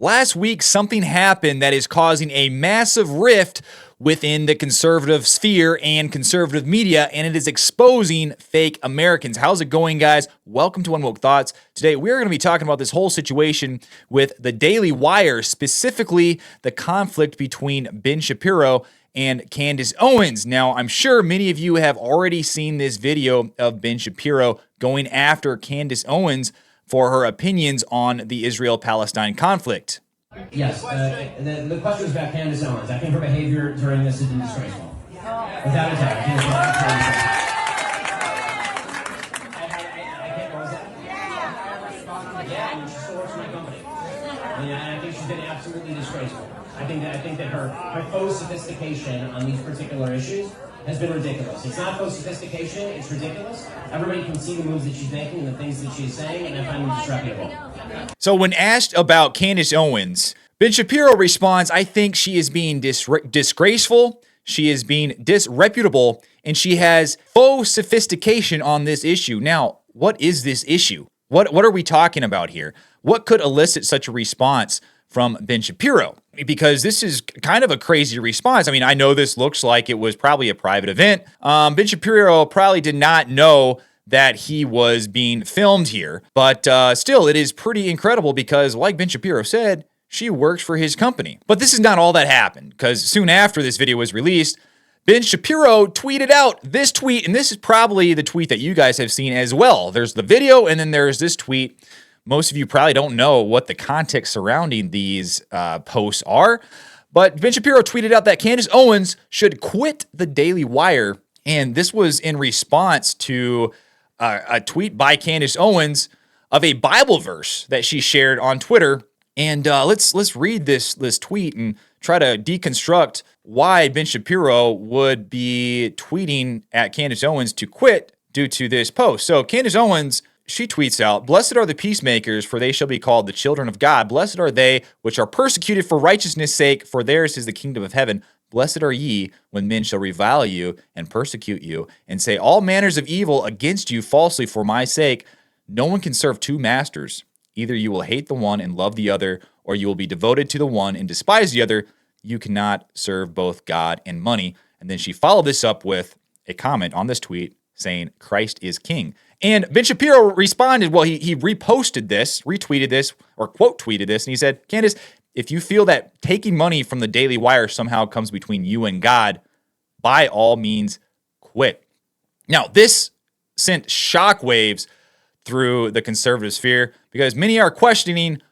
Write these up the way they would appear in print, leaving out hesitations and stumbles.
Last week, something happened that is causing a massive rift within the conservative sphere and conservative media, and it is exposing fake Americans. How's it going, guys? Welcome to Unwoke Thoughts. Today, we're going to be talking about this whole situation with the Daily Wire, specifically the conflict between Ben Shapiro and Candace Owens. Now, I'm sure many of you have already seen this video of Ben Shapiro going after Candace Owens for her opinions on the Israel-Palestine conflict. Yes, the question was about Candace Owens. I think her behavior during this has been disgraceful. Without a doubt. I think she still works for my company. And I think she's been absolutely disgraceful. I think that her faux sophistication on these particular issues has been ridiculous. It's not faux sophistication, it's ridiculous. Everybody can see the moves that she's making and the things that she's saying, and I find them disreputable. So when asked about Candace Owens, Ben Shapiro responds, I think she is being disgraceful, she is being disreputable, and she has faux sophistication on this issue. Now, what is this issue? What are we talking about here? What could elicit such a response from Ben Shapiro? Because this is kind of a crazy response. I mean, I know this looks like it was probably a private event. Ben Shapiro probably did not know that he was being filmed here. But still, it is pretty incredible because, like Ben Shapiro said, she works for his company. But this is not all that happened, because soon after this video was released, Ben Shapiro tweeted out this tweet, and this is probably the tweet that you guys have seen as well. There's the video, and then there's this tweet. Most of you probably don't know what the context surrounding these posts are, but Ben Shapiro tweeted out that Candace Owens should quit the Daily Wire, and this was in response to a tweet by Candace Owens of a Bible verse that she shared on Twitter. And let's read this tweet and try to deconstruct why Ben Shapiro would be tweeting at Candace Owens to quit due to this post. So Candace Owens, she tweets out, "Blessed are the peacemakers, for they shall be called the children of God. Blessed are they which are persecuted for righteousness' sake, for theirs is the kingdom of heaven. Blessed are ye when men shall revile you and persecute you, and say all manners of evil against you falsely for my sake. No one can serve two masters. Either you will hate the one and love the other, or you will be devoted to the one and despise the other. You cannot serve both God and money." And then she followed this up with a comment on this tweet saying, "Christ is king." And Ben Shapiro responded, well, he reposted this, retweeted this, or quote tweeted this, and he said, "Candace, if you feel that taking money from the Daily Wire somehow comes between you and God, by all means, quit." Now, this sent shockwaves through the conservative sphere because many are questioning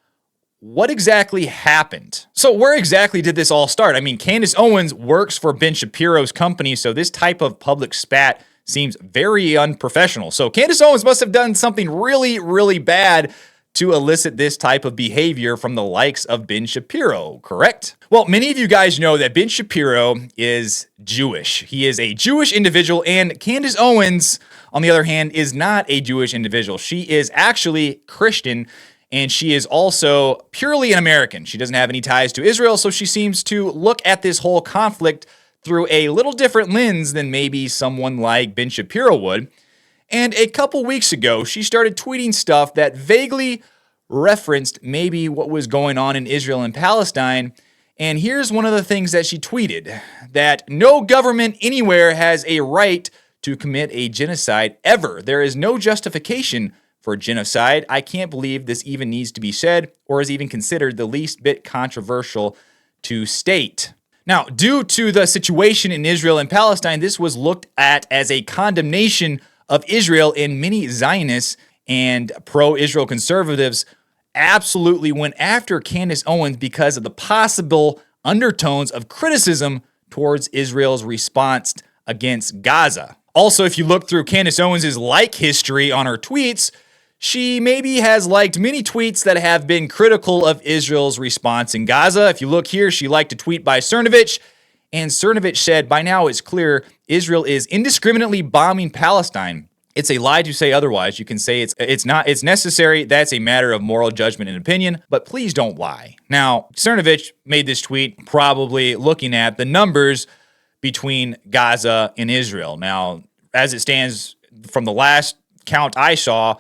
what exactly happened. So where exactly did this all start? I mean, Candace Owens works for Ben Shapiro's company, so this type of public spat seems very unprofessional. So Candace Owens must have done something really, really bad to elicit this type of behavior from the likes of Ben Shapiro, correct? Well, many of you guys know that Ben Shapiro is Jewish. He is a Jewish individual, and Candace Owens, on the other hand, is not a Jewish individual. She is actually Christian, and she is also purely an American. She doesn't have any ties to Israel, so she seems to look at this whole conflict through a little different lens than maybe someone like Ben Shapiro would. And a couple weeks ago, she started tweeting stuff that vaguely referenced maybe what was going on in Israel and Palestine. And here's one of the things that she tweeted, that no government anywhere has a right to commit a genocide ever. There is no justification for genocide. I can't believe this even needs to be said or is even considered the least bit controversial to state. Now, due to the situation in Israel and Palestine, this was looked at as a condemnation of Israel, and many Zionists and pro-Israel conservatives absolutely went after Candace Owens because of the possible undertones of criticism towards Israel's response against Gaza. Also, if you look through Candace Owens' like history on her tweets, she maybe has liked many tweets that have been critical of Israel's response in Gaza. If you look here, she liked a tweet by Cernovich, and Cernovich said, "By now it's clear Israel is indiscriminately bombing Palestine. It's a lie to say otherwise. You can say it's necessary. That's a matter of moral judgment and opinion, but please don't lie." Now, Cernovich made this tweet probably looking at the numbers between Gaza and Israel. Now, as it stands from the last count I saw,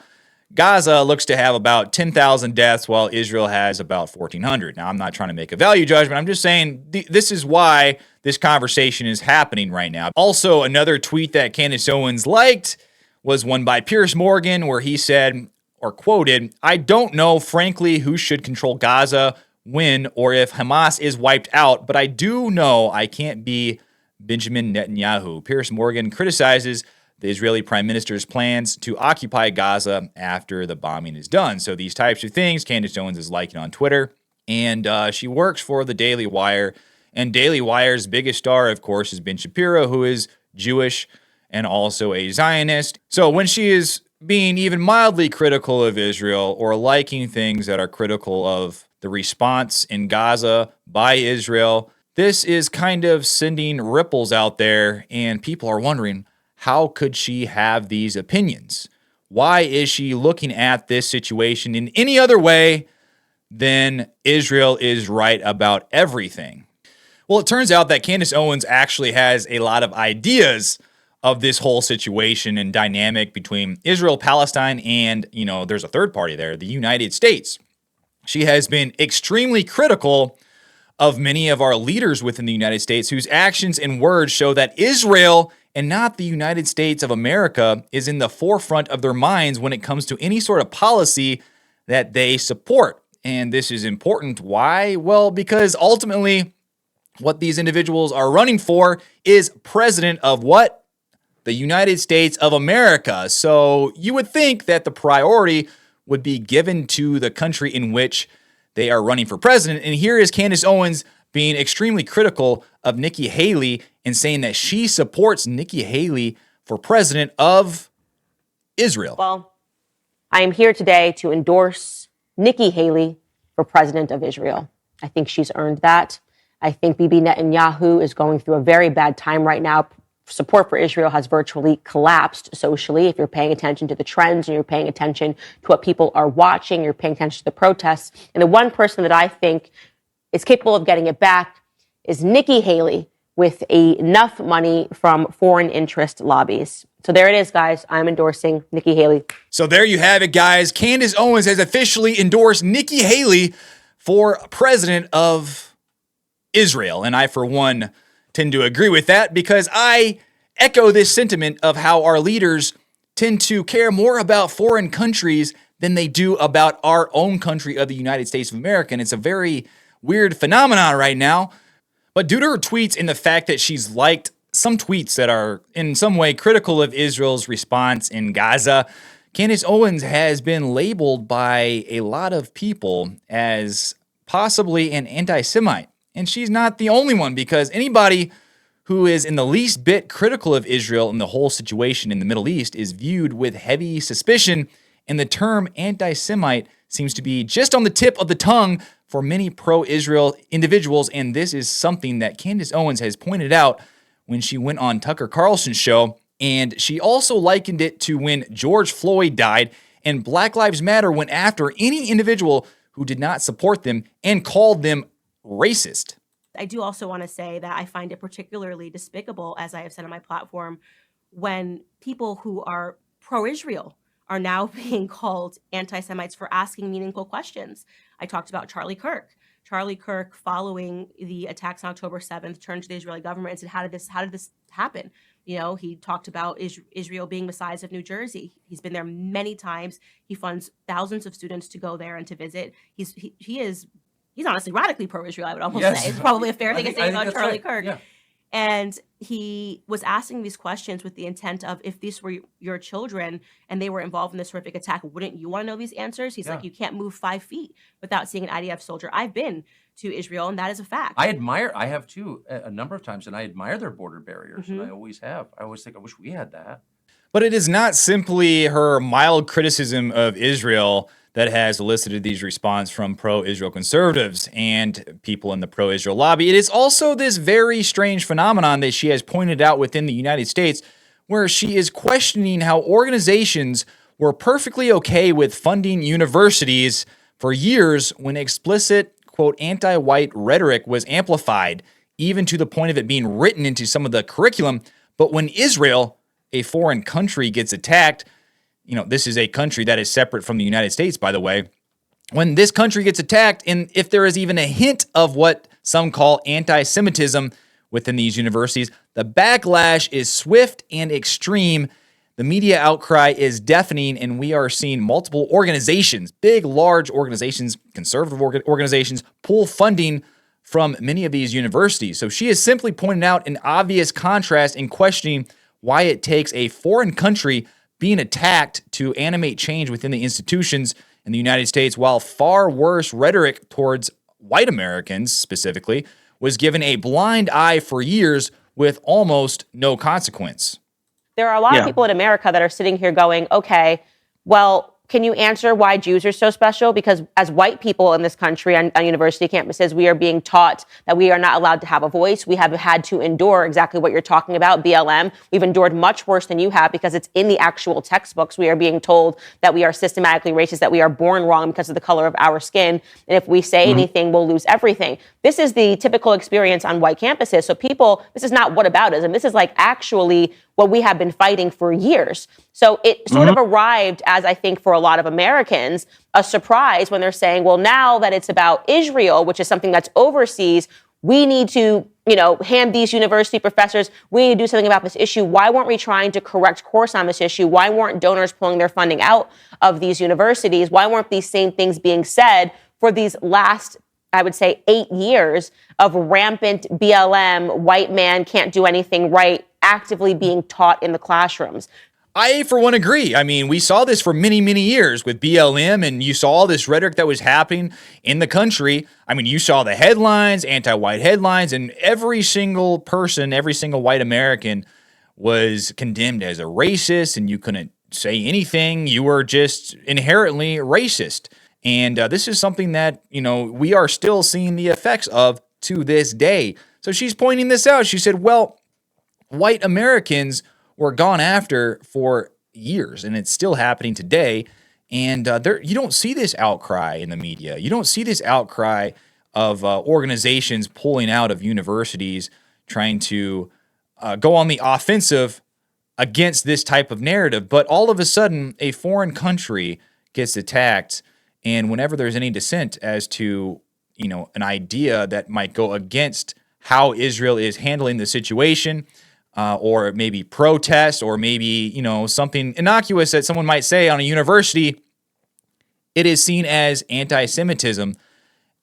Gaza looks to have about 10,000 deaths, while Israel has about 1,400. Now, I'm not trying to make a value judgment. I'm just saying this is why this conversation is happening right now. Also, another tweet that Candace Owens liked was one by Piers Morgan, where he said, or quoted, "I don't know, frankly, who should control Gaza when or if Hamas is wiped out, but I do know I can't be Benjamin Netanyahu." Piers Morgan criticizes the Israeli prime minister's plans to occupy Gaza after the bombing is done. So these types of things Candace Owens is liking on Twitter, and she works for the Daily Wire. And Daily Wire's biggest star, of course, is Ben Shapiro, who is Jewish and also a Zionist. So when she is being even mildly critical of Israel or liking things that are critical of the response in Gaza by Israel, this is kind of sending ripples out there, and people are wondering, how could she have these opinions? Why is she looking at this situation in any other way than Israel is right about everything? Well, it turns out that Candace Owens actually has a lot of ideas of this whole situation and dynamic between Israel, Palestine, and, there's a third party there, the United States. She has been extremely critical of many of our leaders within the United States whose actions and words show that Israel and not the United States of America is in the forefront of their minds when it comes to any sort of policy that they support. And this is important. Why? Well, because ultimately what these individuals are running for is president of what? The United States of America. So you would think that the priority would be given to the country in which they are running for president. And here is Candace Owens being extremely critical of Nikki Haley and saying that she supports Nikki Haley for president of Israel. Well, I am here today to endorse Nikki Haley for president of Israel. I think she's earned that. I think Bibi Netanyahu is going through a very bad time right now. Support for Israel has virtually collapsed socially. If you're paying attention to the trends and you're paying attention to what people are watching, you're paying attention to the protests. And the one person that I think is capable of getting it back is Nikki Haley, with enough money from foreign interest lobbies. So there it is, guys. I'm endorsing Nikki Haley. So there you have it, guys. Candace Owens has officially endorsed Nikki Haley for president of Israel. And I, for one, tend to agree with that because I echo this sentiment of how our leaders tend to care more about foreign countries than they do about our own country of the United States of America. And it's a very weird phenomenon right now. But due to her tweets and the fact that she's liked some tweets that are in some way critical of Israel's response in Gaza, Candace Owens has been labeled by a lot of people as possibly an anti-Semite. And she's not the only one, because anybody who is in the least bit critical of Israel and the whole situation in the Middle East is viewed with heavy suspicion. And the term anti-Semite seems to be just on the tip of the tongue for many pro-Israel individuals. And this is something that Candace Owens has pointed out when she went on Tucker Carlson's show. And she also likened it to when George Floyd died and Black Lives Matter went after any individual who did not support them and called them racist. I do also want to say that I find it particularly despicable, as I have said on my platform, when people who are pro-Israel are now being called anti-Semites for asking meaningful questions. I talked about Charlie Kirk. Charlie Kirk, following the attacks on October 7th, turned to the Israeli government and said, how did this happen? You know, he talked about Israel being the size of New Jersey. He's been there many times. He funds thousands of students to go there and to visit. He's honestly radically pro-Israel, I would almost say. It's probably a fair thing to say about Charlie Kirk. Yeah. And he was asking these questions with the intent of, if these were your children and they were involved in this horrific attack, wouldn't you want to know these answers? He's like, you can't move 5 feet without seeing an IDF soldier. I've been to Israel, and that is a fact. I have too, a number of times, and I admire their border barriers, and I always have. I always think, I wish we had that. But it is not simply her mild criticism of Israel that has elicited these responses from pro-Israel conservatives and people in the pro-Israel lobby. It is also this very strange phenomenon that she has pointed out within the United States, where she is questioning how organizations were perfectly okay with funding universities for years when explicit, quote, anti-white rhetoric was amplified, even to the point of it being written into some of the curriculum. But when Israel, a foreign country, gets attacked, this is a country that is separate from the United States, by the way. When this country gets attacked, and if there is even a hint of what some call anti-Semitism within these universities, the backlash is swift and extreme. The media outcry is deafening, and we are seeing multiple organizations, big, large organizations, conservative organizations, pull funding from many of these universities. So she is simply pointing out an obvious contrast and questioning why it takes a foreign country being attacked to animate change within the institutions in the United States, while far worse rhetoric towards white Americans specifically was given a blind eye for years with almost no consequence. There are a lot of people in America that are sitting here going, okay, well, can you answer why Jews are so special? Because as white people in this country on university campuses, we are being taught that we are not allowed to have a voice. We have had to endure exactly what you're talking about, BLM. We've endured much worse than you have because it's in the actual textbooks. We are being told that we are systematically racist, that we are born wrong because of the color of our skin. And if we say anything, we'll lose everything. This is the typical experience on white campuses. So this is not whataboutism. This is like actually what we have been fighting for years. So it sort of arrived as, I think, for a lot of Americans, a surprise when they're saying, well, now that it's about Israel, which is something that's overseas, we need to, hand these university professors, we need to do something about this issue. Why weren't we trying to correct course on this issue? Why weren't donors pulling their funding out of these universities? Why weren't these same things being said for these last, I would say, 8 years of rampant BLM, white man can't do anything right, actively being taught in the classrooms? I, for one, agree. I mean, we saw this for many, many years with BLM, and you saw all this rhetoric that was happening in the country. I mean, you saw the headlines, anti-white headlines, and every single person, every single white American was condemned as a racist, and you couldn't say anything. You were just inherently racist. And this is something that, we are still seeing the effects of to this day. So she's pointing this out. She said, well, white Americans were gone after for years, and it's still happening today. And you don't see this outcry in the media. You don't see this outcry of organizations pulling out of universities, trying to go on the offensive against this type of narrative. But all of a sudden, a foreign country gets attacked, and whenever there's any dissent as to, an idea that might go against how Israel is handling the situation, or maybe protest, or maybe, something innocuous that someone might say on a university, it is seen as anti-Semitism.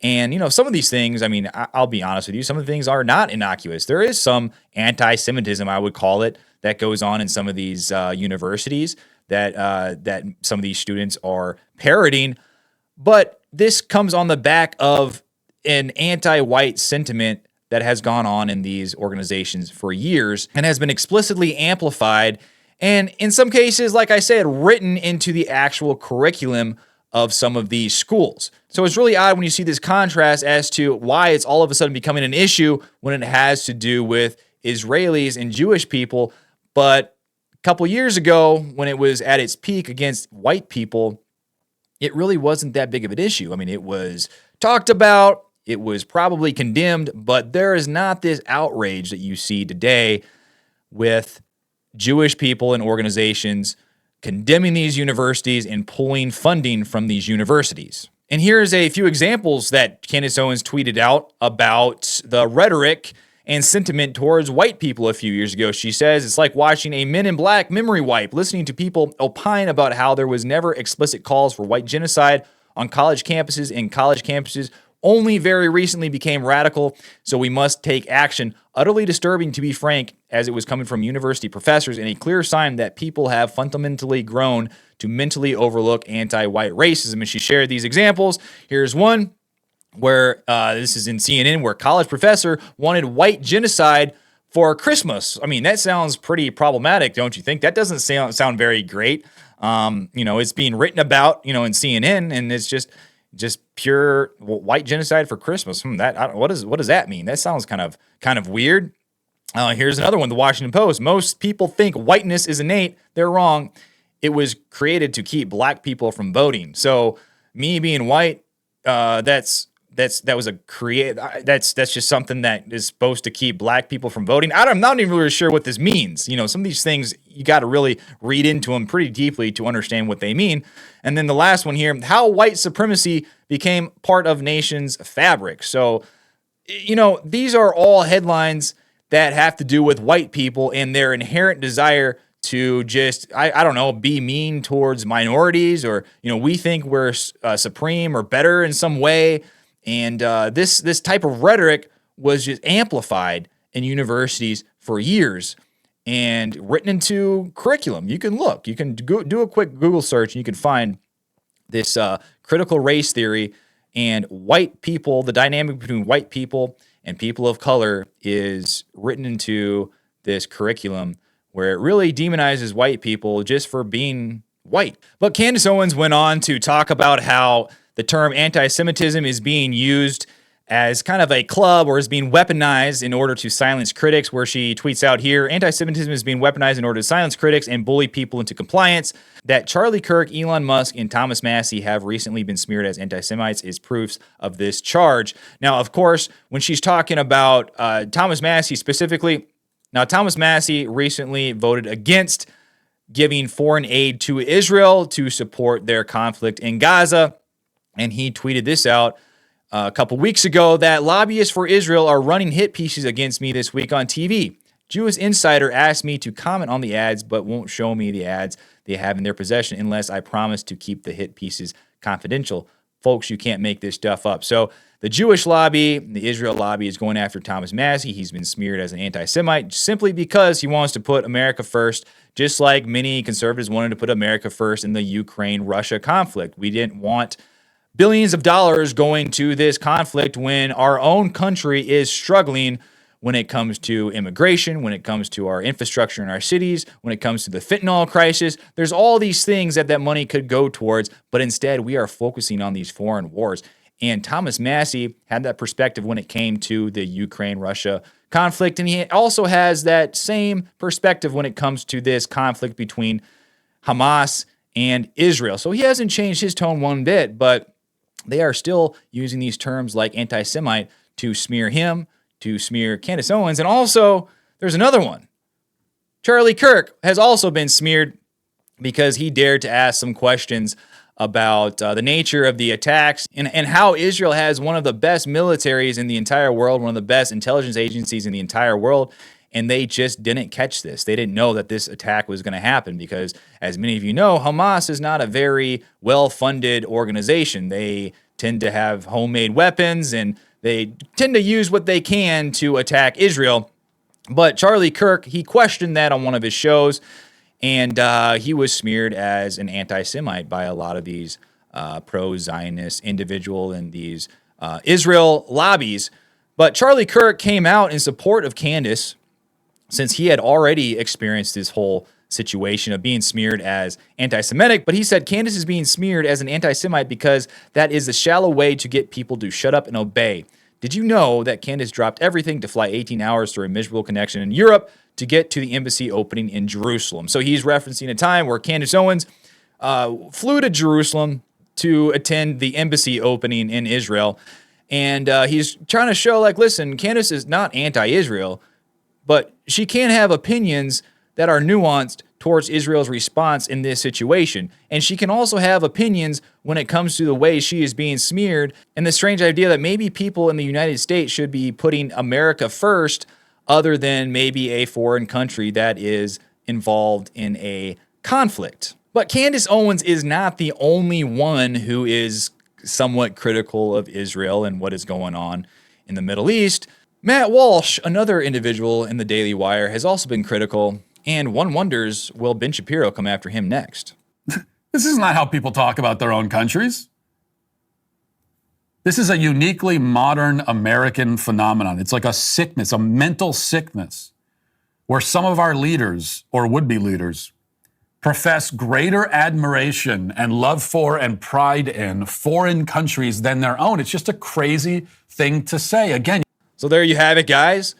And, some of these things, I mean, I'll be honest with you, some of the things are not innocuous. There is some anti-Semitism, I would call it, that goes on in some of these universities that some of these students are parroting. But this comes on the back of an anti-white sentiment that has gone on in these organizations for years and has been explicitly amplified and, in some cases, like I said, written into the actual curriculum of some of these schools. So it's really odd when you see this contrast as to why it's all of a sudden becoming an issue when it has to do with Israelis and Jewish people. But a couple years ago, when it was at its peak against white people, it really wasn't that big of an issue. I mean, it was talked about, it was probably condemned, but there is not this outrage that you see today with Jewish people and organizations condemning these universities and pulling funding from these universities. And here's a few examples that Candace Owens tweeted out about the rhetoric and sentiment towards white people a few years ago. She says, it's like watching a Men in Black memory wipe, listening to people opine about how there was never explicit calls for white genocide on college campuses, and college campuses only very recently became radical, so we must take action. Utterly disturbing, to be frank, as it was coming from university professors, and a clear sign that people have fundamentally grown to mentally overlook anti-white racism. And she shared these examples. Here's one where, this is in CNN, where a college professor wanted white genocide for Christmas. I mean, that sounds pretty problematic, don't you think? That doesn't sound very great. It's being written about, in CNN, and it's just pure white genocide for Christmas. What does that mean? That sounds kind of weird. Here's another one, the Washington Post. Most people think whiteness is innate. They're wrong. It was created to keep black people from voting. So me being white, that's that was a that's just something that is supposed to keep black people from voting. I'm not even really sure what this means. You know, some of these things you got to really read into them pretty deeply to understand what they mean. And then the last one here, how white supremacy became part of nations' fabric. So, you know, these are all headlines that have to do with white people and their inherent desire to just, I don't know, be mean towards minorities, or, you know, we think we're supreme or better in some way. And this type of rhetoric was just amplified in universities for years and written into curriculum. You can look, you can do a quick Google search and you can find this critical race theory, and white people, the dynamic between white people and people of color is written into this curriculum, where it really demonizes white people just for being white. But Candace Owens went on to talk about how the term anti-Semitism is being used as kind of a club, or is being weaponized in order to silence critics, where she tweets out here, anti-Semitism is being weaponized in order to silence critics and bully people into compliance. That Charlie Kirk, Elon Musk, and Thomas Massie have recently been smeared as anti-Semites is proofs of this charge. Now, of course, when she's talking about Thomas Massie specifically, now, Thomas Massie recently voted against giving foreign aid to Israel to support their conflict in Gaza. And he tweeted this out a couple weeks ago, that lobbyists for Israel are running hit pieces against me this week on TV. Jewish Insider asked me to comment on the ads, but won't show me the ads they have in their possession unless I promise to keep the hit pieces confidential. Folks, you can't make this stuff up. So the Jewish lobby, the Israel lobby, is going after Thomas Massie. He's been smeared as an anti-Semite simply because he wants to put America first, just like many conservatives wanted to put America first in the Ukraine-Russia conflict. We didn't want billions of dollars going to this conflict when our own country is struggling when it comes to immigration, when it comes to our infrastructure in our cities, when it comes to the fentanyl crisis. There's all these things that money could go towards, but instead we are focusing on these foreign wars. And Thomas Massie had that perspective when it came to the Ukraine-Russia conflict, and he also has that same perspective when it comes to this conflict between Hamas and Israel. So he hasn't changed his tone one bit, but they are still using these terms like anti-Semite to smear him, to smear Candace Owens, and also there's another one. Charlie Kirk has also been smeared because he dared to ask some questions about the nature of the attacks and how Israel has one of the best militaries in the entire world, one of the best intelligence agencies in the entire world, and they just didn't catch this. They didn't know that this attack was going to happen because, as many of you know, Hamas is not a very well-funded organization. They tend to have homemade weapons, and they tend to use what they can to attack Israel. But Charlie Kirk, he questioned that on one of his shows, and he was smeared as an anti-Semite by a lot of these pro-Zionist individuals and these Israel lobbies. But Charlie Kirk came out in support of Candace, since he had already experienced this whole situation of being smeared as anti-Semitic. But he said Candace is being smeared as an anti-Semite because that is the shallow way to get people to shut up and obey. Did you know that Candace dropped everything to fly 18 hours through a miserable connection in Europe to get to the embassy opening in Jerusalem? So he's referencing a time where Candace Owens flew to Jerusalem to attend the embassy opening in Israel. And he's trying to show, like, listen, Candace is not anti-Israel, but she can have opinions that are nuanced towards Israel's response in this situation. And she can also have opinions when it comes to the way she is being smeared and the strange idea that maybe people in the United States should be putting America first other than maybe a foreign country that is involved in a conflict. But Candace Owens is not the only one who is somewhat critical of Israel and what is going on in the Middle East. Matt Walsh, another individual in the Daily Wire, has also been critical, and one wonders, will Ben Shapiro come after him next? This is not how people talk about their own countries. This is a uniquely modern American phenomenon. It's like a sickness, a mental sickness, where some of our leaders, or would-be leaders, profess greater admiration and love for and pride in foreign countries than their own. It's just a crazy thing to say. Again, so there you have it, guys.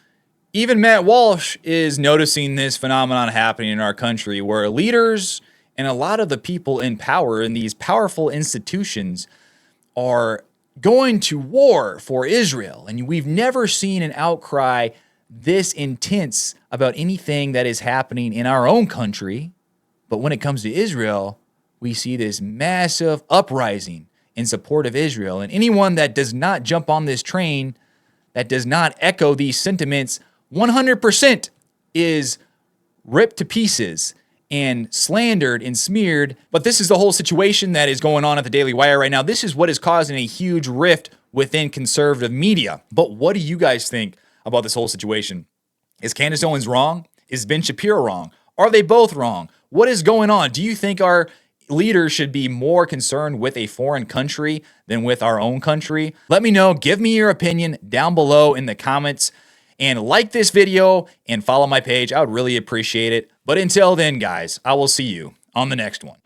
Even Matt Walsh is noticing this phenomenon happening in our country where leaders and a lot of the people in power in these powerful institutions are going to war for Israel. And we've never seen an outcry this intense about anything that is happening in our own country. But when it comes to Israel, we see this massive uprising in support of Israel. And anyone that does not jump on this train, that does not echo these sentiments, 100% is ripped to pieces and slandered and smeared. But this is the whole situation that is going on at the Daily Wire right now. This is what is causing a huge rift within conservative media. But what do you guys think about this whole situation? Is Candace Owens wrong? Is Ben Shapiro wrong? Are they both wrong? What is going on? Do you think our leaders should be more concerned with a foreign country than with our own country? Let me know. Give me your opinion down below in the comments. And like this video and follow my page. I would really appreciate it. But until then, guys, I will see you on the next one.